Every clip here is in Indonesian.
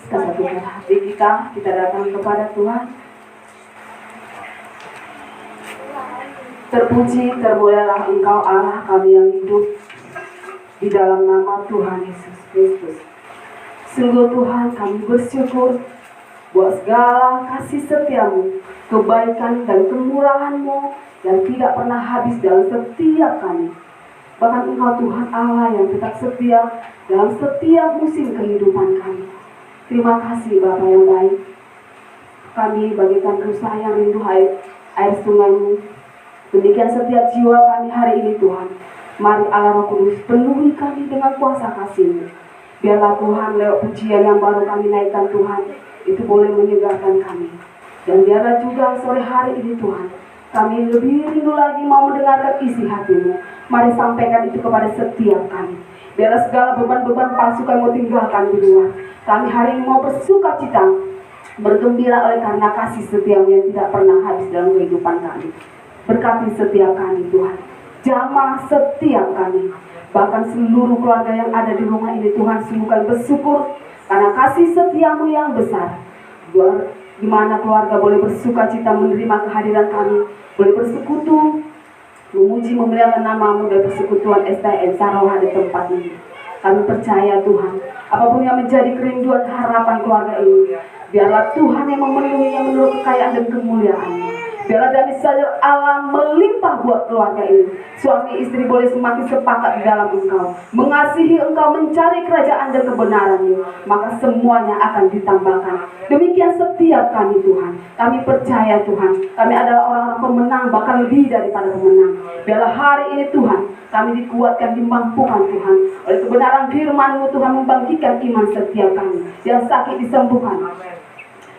Kesatukan hati kita datang kepada Tuhan. Terpuji, termulialah Engkau Allah kami yang hidup di dalam nama Tuhan Yesus Kristus. Sungguh Tuhan, kami bersyukur buat segala kasih setiamu, kebaikan dan kemurahan-Mu yang tidak pernah habis dalam setiap kami. Bahkan Engkau Tuhan Allah yang tetap setia dalam setiap musim kehidupan kami. Terima kasih Bapa yang baik. Kami bagikan rusa yang rindu air sungai-Mu. Demikian setiap jiwa kami hari ini Tuhan. Mari Allah Roh Kudus penuhi kami dengan kuasa kasih-Mu. Biarlah Tuhan lewat pujian yang baru kami naikkan Tuhan, itu boleh menyegarkan kami. Dan biarlah juga sore hari ini Tuhan, kami lebih rindu lagi mau mendengarkan isi hati-Mu. Mari sampaikan itu kepada setiap kami. Biarlah segala beban-beban palsu kami mau tinggalkan di luar. Kami hari ini mau bersuka cita, bergembira oleh karena kasih setia-Mu yang tidak pernah habis dalam kehidupan kami. Berkati setiap kami Tuhan, jamah setiap kami, bahkan seluruh keluarga yang ada di rumah ini Tuhan, sungguh kami bersyukur karena kasih setiamu yang besar. Di mana keluarga boleh bersuka cita menerima kehadiran kami, boleh bersekutu, memuji memuliakan nama-Mu dan persekutuan STN Sarawak di tempat ini. Kami percaya Tuhan, apapun yang menjadi kerinduan harapan keluarga ini, biarlah Tuhan yang memenuhinya menurut kekayaan dan kemuliaan-Mu. Biarlah damai sejahtera Allah melimpah buat keluarga ini. Suami istri boleh semakin sepakat di dalam Engkau, mengasihi Engkau, mencari kerajaan dan kebenaran-Mu, maka semuanya akan ditambahkan. Demikian setiap kami Tuhan. Kami percaya Tuhan, kami adalah orang-orang pemenang, bahkan lebih daripada pemenang. Biarlah hari ini Tuhan, kami dikuatkan, dimampukan Tuhan oleh kebenaran firman-Mu Tuhan, membangkitkan iman setiap kami. Yang sakit disembuhkan,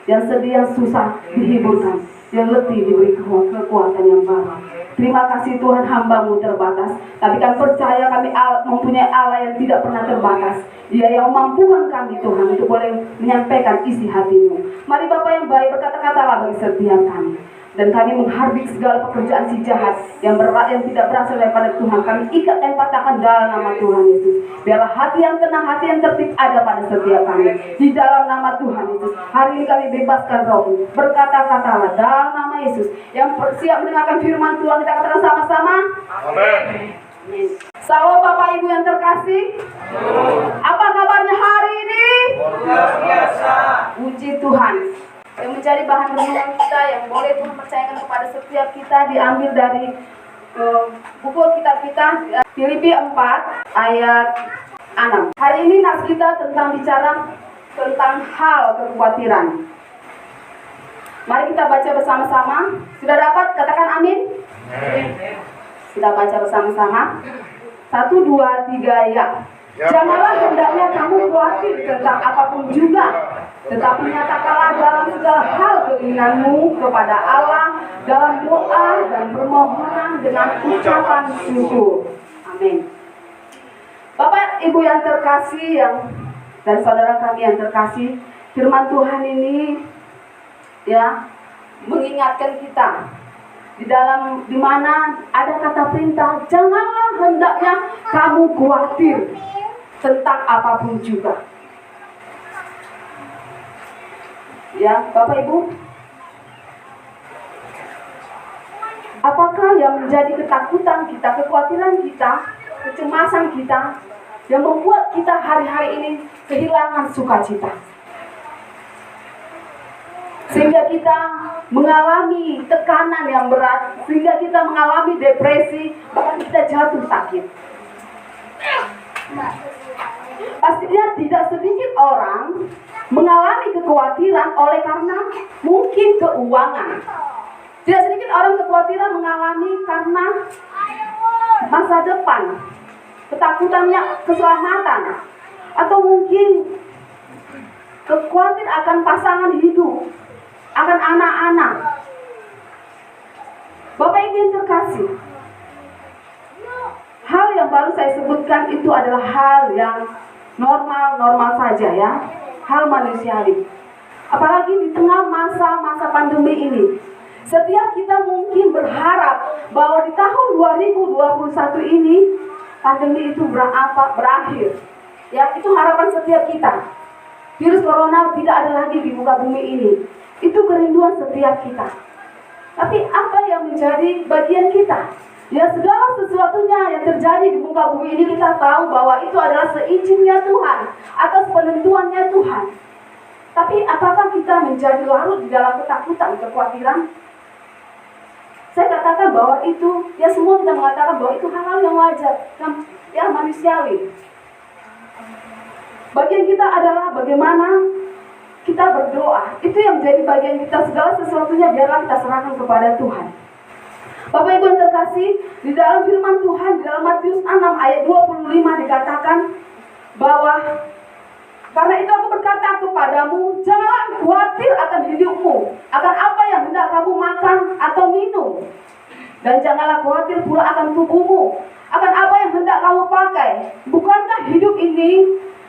yang sedih, yang susah dihiburkan, yang letih diberi kekuatan yang baru. Terima kasih Tuhan, hamba-Mu terbatas, tapi kami percaya kami mempunyai Allah yang tidak pernah terbatas. Dia yang memampukan kami Tuhan untuk boleh menyampaikan isi hati-Mu. Mari Bapa yang baik, berkata-katalah bagi setiap kami. Dan kami menghardik segala pekerjaan si jahat yang tidak berasal daripada Tuhan. Kami ikat dan patahkan dalam nama Tuhan Yesus. Biarlah hati yang tenang, hati yang tertib ada pada setiap kami. Di dalam nama Tuhan Yesus. Hari ini kami bebaskan roh. Berkata-katalah dalam nama Yesus. Yang siap mendengarkan firman Tuhan, kita katakan sama-sama. Amin. Salam Bapak Ibu yang terkasih. Apa kabarnya hari ini? Luar biasa. Puji Tuhan. Yang menjadi bahan renungan kita yang boleh Tuhan percayakan kepada setiap kita diambil dari buku kitab kita Filipi 4 ayat 6. Hari ini nas kita bicara tentang hal kekhawatiran. Mari kita baca bersama-sama. Sudah dapat? Katakan amin. Kita baca bersama-sama. 1, 2, 3 ya. Janganlah hendaknya kamu khawatir tentang apapun juga, tetapi nyatakanlah dalam segala hal keinginanmu kepada Allah dalam doa dan permohonan dengan ucapan syukur. Amin. Bapak Ibu yang terkasih dan saudara kami yang terkasih, firman Tuhan ini ya mengingatkan kita di mana ada kata perintah, janganlah hendaknya kamu khawatir tentang apapun juga. Ya, Bapak Ibu, apakah yang menjadi ketakutan kita, kekhawatiran kita, kecemasan kita, yang membuat kita hari-hari ini kehilangan sukacita? Sehingga kita mengalami tekanan yang berat, sehingga kita mengalami depresi, bahkan kita jatuh sakit. Pastinya tidak sedikit orang mengalami kekhawatiran oleh karena mungkin keuangan. Tidak sedikit orang kekhawatiran mengalami karena masa depan, ketakutannya keselamatan, atau mungkin kekhawatiran akan pasangan hidup, akan anak-anak. Bapak Ibu yang terkasih, hal yang baru saya sebutkan itu adalah hal yang normal saja ya, hal manusiawi. Apalagi di tengah masa-masa pandemi ini, setiap kita mungkin berharap bahwa di tahun 2021 ini pandemi itu berakhir. Ya, itu harapan setiap kita. virus corona tidak ada lagi di muka bumi ini. Itu kerinduan setiap kita. Tapi apa yang menjadi bagian kita? Ya, segala sesuatunya yang terjadi di muka bumi ini kita tahu bahwa itu adalah seizinnya Tuhan, atas penentuannya Tuhan. Tapi apakah kita menjadi larut di dalam ketakutan, kekhawatiran? Saya katakan bahwa itu, ya semua kita mengatakan bahwa itu hal-hal yang wajar, yang manusiawi. Bagian kita adalah bagaimana kita berdoa. Itu yang menjadi bagian kita, segala sesuatunya biarlah kita serahkan kepada Tuhan. Bapak Ibu yang terkasih, di dalam firman Tuhan, di dalam Matius 6 ayat 25 dikatakan bahwa karena itu aku berkata kepadamu, janganlah khawatir akan hidupmu, akan apa yang hendak kamu makan atau minum. Dan janganlah khawatir pula akan tubuhmu, akan apa yang hendak kamu pakai. Bukankah hidup ini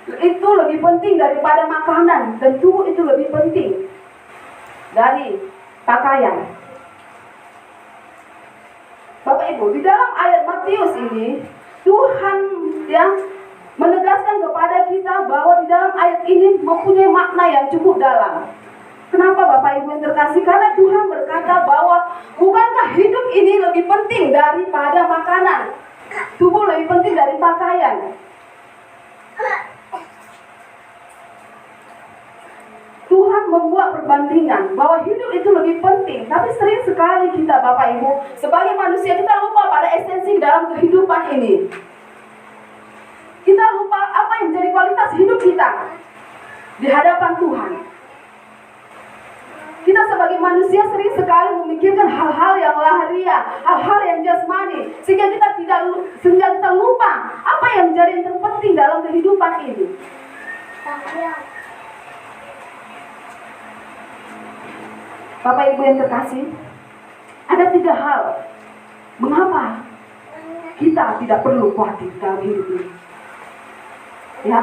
itu lebih penting daripada makanan, dan tubuh itu lebih penting dari pakaian. Bapak Ibu, di dalam ayat Matius ini, Tuhan yang menegaskan kepada kita bahwa di dalam ayat ini mempunyai makna yang cukup dalam. Kenapa Bapak Ibu yang terkasih? Karena Tuhan berkata bahwa bukankah hidup ini lebih penting daripada makanan, tubuh lebih penting dari pakaian. Tuhan membuat perbandingan bahwa hidup itu lebih penting. Tapi sering sekali kita Bapak Ibu sebagai manusia kita lupa pada esensi dalam kehidupan ini. Kita lupa apa yang menjadi kualitas hidup kita di hadapan Tuhan. Kita sebagai manusia sering sekali memikirkan hal-hal yang lahiriah, hal-hal yang jasmani, sehingga kita lupa apa yang menjadi yang terpenting dalam kehidupan ini. Bapak Ibu yang terkasih, ada 3 hal mengapa kita tidak perlu khawatir dalam hidup ini. Ya,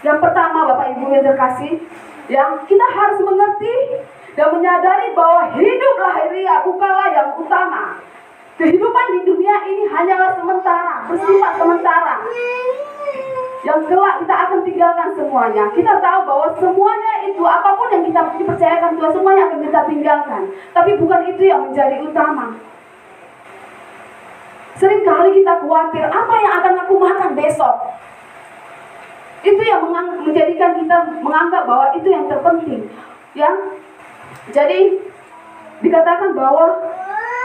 yang pertama Bapak Ibu yang terkasih, yang kita harus mengerti dan menyadari bahwa hidup lahiriah bukanlah yang utama. Kehidupan di dunia ini hanyalah sementara, bersifat sementara. Yang kelak kita akan tinggalkan semuanya. Kita tahu bahwa semuanya itu, apapun yang kita dipercayakan Tuhan, semuanya akan kita tinggalkan. Tapi bukan itu yang menjadi utama. Seringkali kita khawatir, apa yang akan aku makan besok? Itu yang menjadikan kita menganggap bahwa itu yang terpenting. Jadi dikatakan bahwa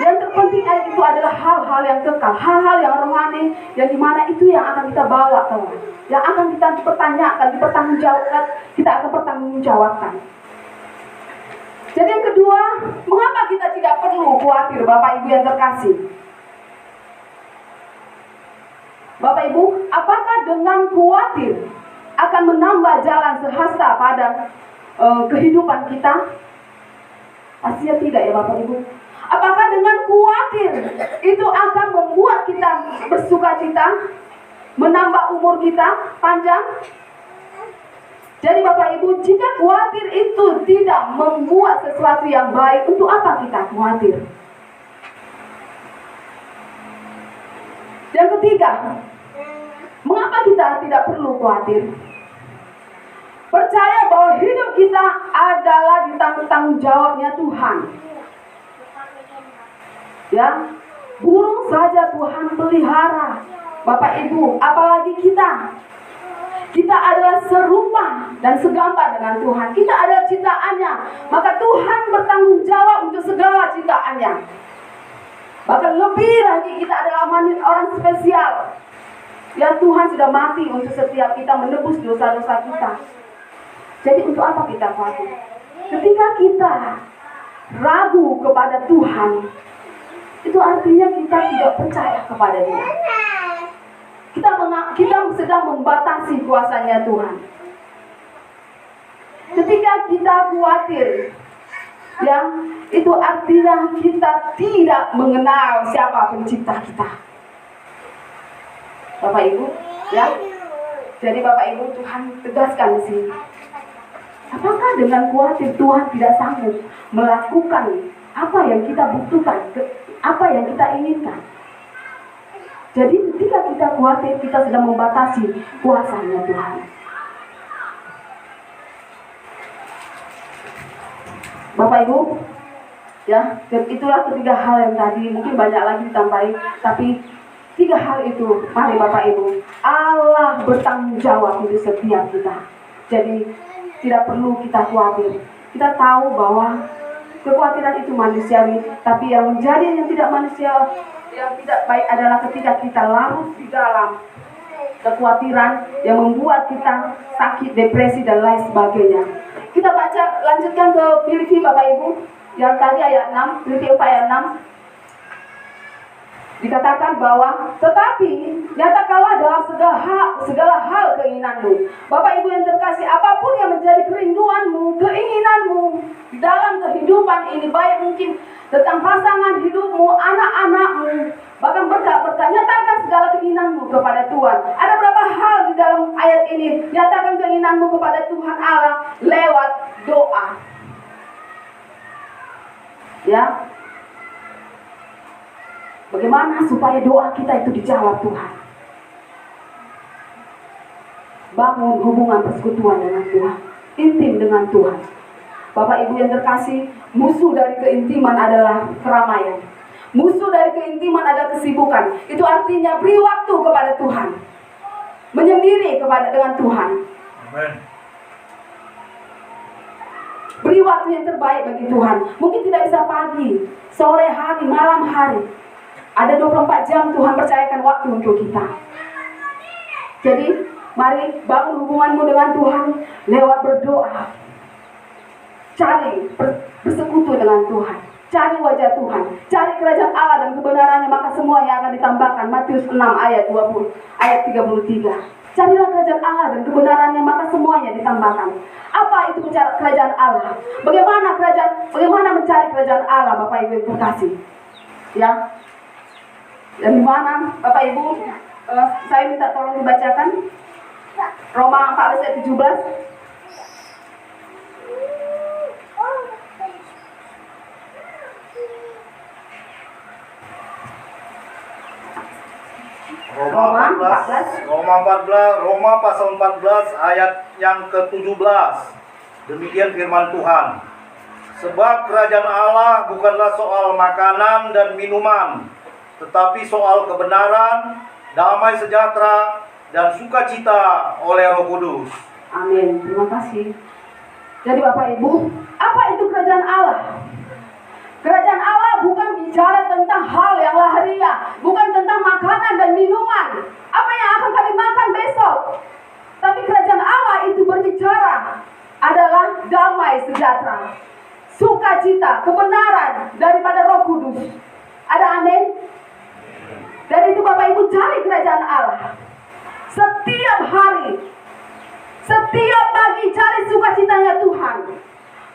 yang terpenting itu adalah hal-hal yang kekal, hal-hal yang rohani, yang dimana itu yang akan kita bawa, teman, yang akan kita pertanyakan, dipertanggungjawabkan, kita akan pertanggungjawabkan. Jadi yang kedua, mengapa kita tidak perlu khawatir, Bapak Ibu yang terkasih? Bapak Ibu, apakah dengan khawatir akan menambah jalan sehasta pada kehidupan kita? Pastinya tidak ya Bapak Ibu. Apakah dengan khawatir itu akan membuat kita bersukacita, menambah umur kita panjang? Jadi Bapak Ibu, jika khawatir itu tidak membuat sesuatu yang baik, untuk apa kita khawatir? Yang ketiga, mengapa kita tidak perlu khawatir? Percaya bahwa hidup kita adalah di tanggung jawabnya Tuhan. Ya, burung saja Tuhan pelihara, Bapak Ibu, apalagi kita. Kita adalah serupa dan segambar dengan Tuhan. Kita adalah ciptaannya, maka Tuhan bertanggung jawab untuk segala ciptaannya. Bahkan lebih lagi, kita adalah orang spesial yang Tuhan sudah mati untuk setiap kita, menebus dosa-dosa kita. Jadi untuk apa kita khawatir? Ketika kita ragu kepada Tuhan, itu artinya kita tidak percaya kepada Dia. Kita sedang membatasi kuasanya Tuhan. Ketika kita khawatir, yang itu artinya kita tidak mengenal siapa pencipta kita. Bapak Ibu, ya. Jadi Bapak Ibu, Tuhan tegaskan di sini. Apakah dengan khawatir Tuhan tidak sanggup melakukan apa yang kita butuhkan, apa yang kita inginkan? Jadi ketika kita khawatir, kita sedang membatasi kuasanya Tuhan. Bapak Ibu, ya, itulah ketiga hal yang tadi, mungkin banyak lagi ditambahin, tapi 3 hal itu, mari Bapak Ibu, Allah bertanggung jawab untuk setiap kita. Jadi tidak perlu kita khawatir. Kita tahu bahwa kekhawatiran itu manusiawi, tapi yang tidak manusia, yang tidak baik adalah ketika kita larut di dalam kekhawatiran yang membuat kita sakit, depresi dan lain sebagainya. Kita baca, lanjutkan ke Filipi Bapak Ibu, yang tadi ayat 6, Filipi 4 ayat 6. Dikatakan bahwa tetapi nyatakanlah dalam segala hal keinginanmu. Bapak Ibu yang terkasih, apapun yang menjadi kerinduanmu, keinginanmu di dalam kehidupan ini, baik mungkin tentang pasangan hidupmu, anak-anakmu, bahkan berkat-berkat, nyatakan segala keinginanmu kepada Tuhan. Ada berapa hal di dalam ayat ini? Nyatakan keinginanmu kepada Tuhan Allah lewat doa. Ya. Bagaimana supaya doa kita itu dijawab Tuhan? Bangun hubungan persekutuan dengan Tuhan, intim dengan Tuhan. Bapak Ibu yang terkasih, musuh dari keintiman adalah keramaian. Musuh dari keintiman adalah kesibukan. Itu artinya beri waktu kepada Tuhan, menyendiri dengan Tuhan. Amen. Beri waktu yang terbaik bagi Tuhan. Mungkin tidak bisa pagi, sore hari, malam hari. Ada 24 jam Tuhan percayakan waktu untuk kita. Jadi, mari bangun hubunganmu dengan Tuhan lewat berdoa. Cari bersekutu dengan Tuhan. Cari wajah Tuhan. Cari kerajaan Allah dan kebenarannya, maka semua yang akan ditambahkan. Matius 6 ayat 33. Carilah kerajaan Allah dan kebenarannya, maka semuanya ditambahkan. Apa itu mencari kerajaan Allah? Bagaimana mencari kerajaan Allah, Bapak Ibu yang terkasih? Ya. Dan di mana Bapak Ibu, saya minta tolong dibacakan Roma 14 ayat 17. Roma pasal 14 ayat yang ke-17. Demikian firman Tuhan. Sebab kerajaan Allah bukanlah soal makanan dan minuman, tetapi soal kebenaran, damai sejahtera, dan sukacita oleh Roh Kudus. Amin. Terima kasih. Jadi Bapak Ibu, apa itu kerajaan Allah? Kerajaan Allah bukan bicara tentang hal yang lahiriah, bukan tentang makanan dan minuman, apa yang akan kami makan besok. Tapi kerajaan Allah itu berbicara adalah damai sejahtera, sukacita, kebenaran daripada Roh Kudus. Ada amin? Dari itu Bapak Ibu cari kerajaan Allah. Setiap hari, setiap pagi cari sukacitanya Tuhan.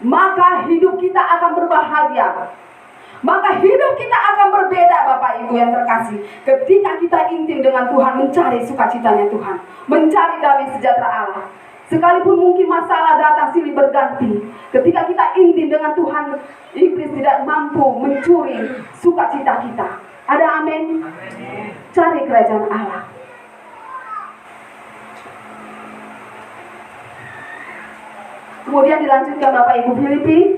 Maka hidup kita akan berbahagia. Maka hidup kita akan berbeda Bapak Ibu yang terkasih. Ketika kita intim dengan Tuhan, mencari sukacitanya Tuhan, mencari damai sejahtera Allah. Sekalipun mungkin masalah datang silih berganti, ketika kita intim dengan Tuhan, iblis tidak mampu mencuri sukacita kita. Ada amin? Cari kerajaan Allah. Kemudian dilanjutkan Bapak Ibu Filipi.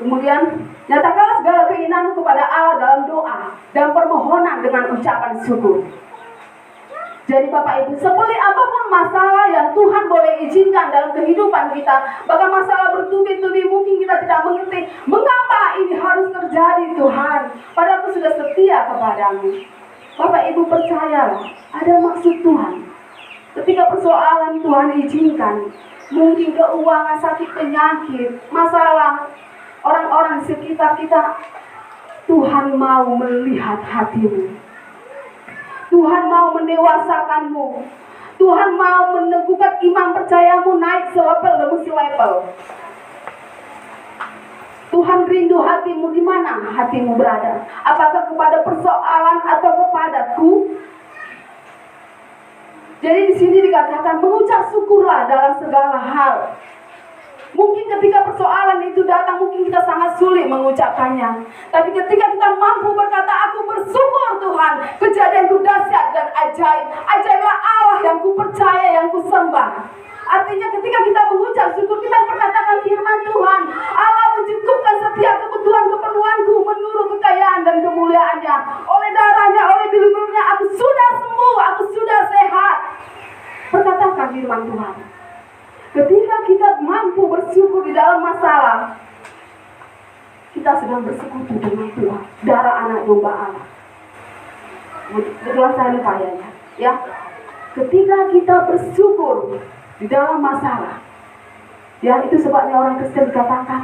Kemudian nyatakanlah segala keinginanmu kepada Allah dalam doa dan permohonan dengan ucapan syukur. Jadi Bapak Ibu, sepelik apapun masalah yang Tuhan boleh izinkan dalam kehidupan kita, bahkan masalah bertubi-tubi, mungkin kita tidak mengerti mengapa ini harus terjadi Tuhan, padahal aku sudah setia kepadamu. Bapak Ibu percayalah, ada maksud Tuhan. Ketika persoalan Tuhan izinkan, mungkin keuangan, sakit, penyakit, masalah orang-orang di sekitar kita, Tuhan mau melihat hatimu. Tuhan mau mendewasakanmu. Tuhan mau meneguhkan iman percayamu naik selevel demi selevel. Tuhan rindu hatimu, di mana hatimu berada? Apakah kepada persoalan atau kepadaku? Jadi di sini dikatakan mengucap syukurlah dalam segala hal. Mungkin ketika persoalan itu datang, mungkin kita sangat sulit mengucapkannya. Tapi ketika kita mampu berkata, aku bersyukur Tuhan, kejadianku dahsyat dan ajaib. Ajaiblah Allah yang ku percaya, yang ku sembah. Artinya ketika kita mengucap syukur, kita perkatakan firman Tuhan, Allah mencukupkan dalam masalah, kita sedang bersekutu dengan Tuhan, darah anak domba Allah. Kejelasan kayaknya, ya. Ketika kita bersyukur di dalam masalah, ya itu sebabnya orang Kristen dikatakan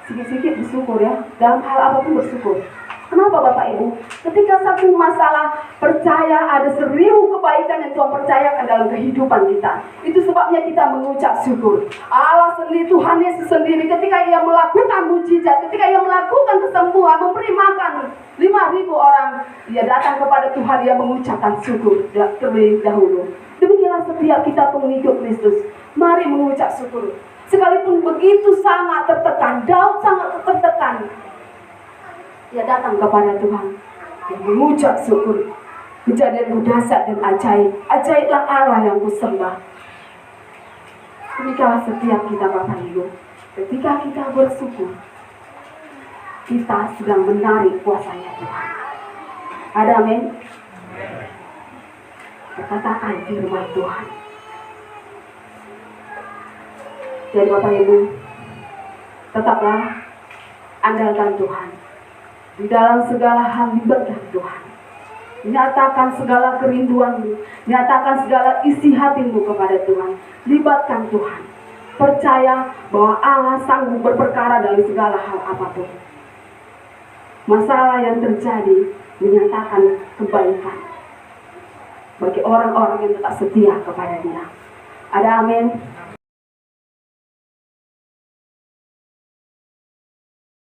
sedikit-sedikit bersyukur ya, dalam hal apapun bersyukur. Kenapa Bapak Ibu? Ketika satu masalah, percaya ada 1000 kebaikan yang Tuhan percayakan dalam kehidupan kita. Itu sebabnya kita mengucap syukur. Allah sendiri, Tuhan Yesus sendiri, ketika Ia melakukan mujizat, ketika Ia melakukan kesembuhan, memberi makan 5.000 orang, Ia datang kepada Tuhan, Ia mengucapkan syukur terlebih dahulu. Demikianlah setiap kita pengikut Kristus. Mari mengucap syukur. Sekalipun begitu sangat tertekan, Daud sangat tertekan, ia datang kepada Tuhan, dia mengucap syukur. Kejadian dahsyat dan ajaib, ajaiblah Allah yang kusembah. Demikianlah setiap kita Bapak Ibu. Ketika kita bersyukur, kita sedang menarik kuasanya Tuhan. Ada amin? Katakan firman Tuhan. Jadi Bapak Ibu, tetaplah andalkan Tuhan. Di dalam segala hal libatkan Tuhan. Nyatakan segala kerinduanmu, nyatakan segala isi hatimu kepada Tuhan. Libatkan Tuhan. Percaya bahwa Allah sanggup berperkara dalam segala hal apapun. Masalah yang terjadi menyatakan kebaikan bagi orang-orang yang tetap setia kepada Dia. Ada amin?